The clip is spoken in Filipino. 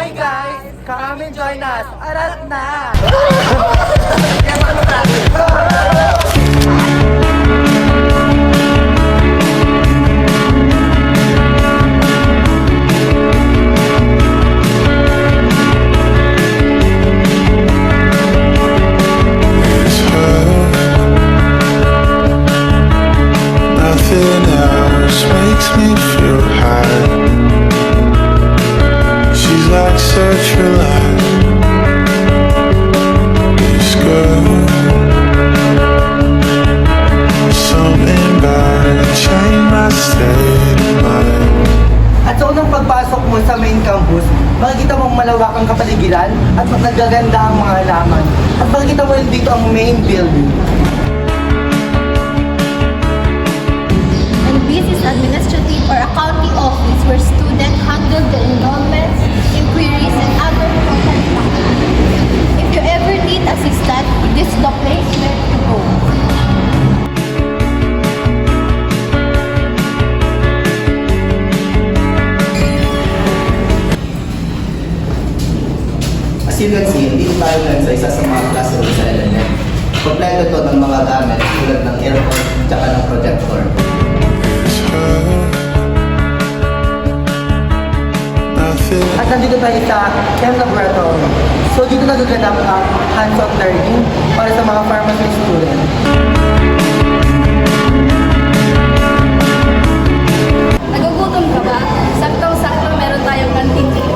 Hi guys! Come and join us! Arat na! Nothing else makes me feel high. She's like such a light. It's good. Something about it changed my state of mind. At sa unang pagpasok mo sa main campus, makikita mong malawakang kapaligiran at mas nagaganda ang mga halaman. At makikita mo rin dito ang main building. And this is administrative or accounting office where students handle the enrollments, inquiries, and other important matters. If you ever need assistance, this is the place where to go. As you can see, dito tayo lang sa isa sa mga classroom sa LNM. Kompleto to ng mga gamit tulad ng aircon at ng projector. It's her. Nothing. At nandito tayo sa Chem Laboratory. So dito nagaganap ang hands-on learning para sa mga pharmacy students. Nagugutom ka ba? Saktong-sakto meron tayong canteen dito.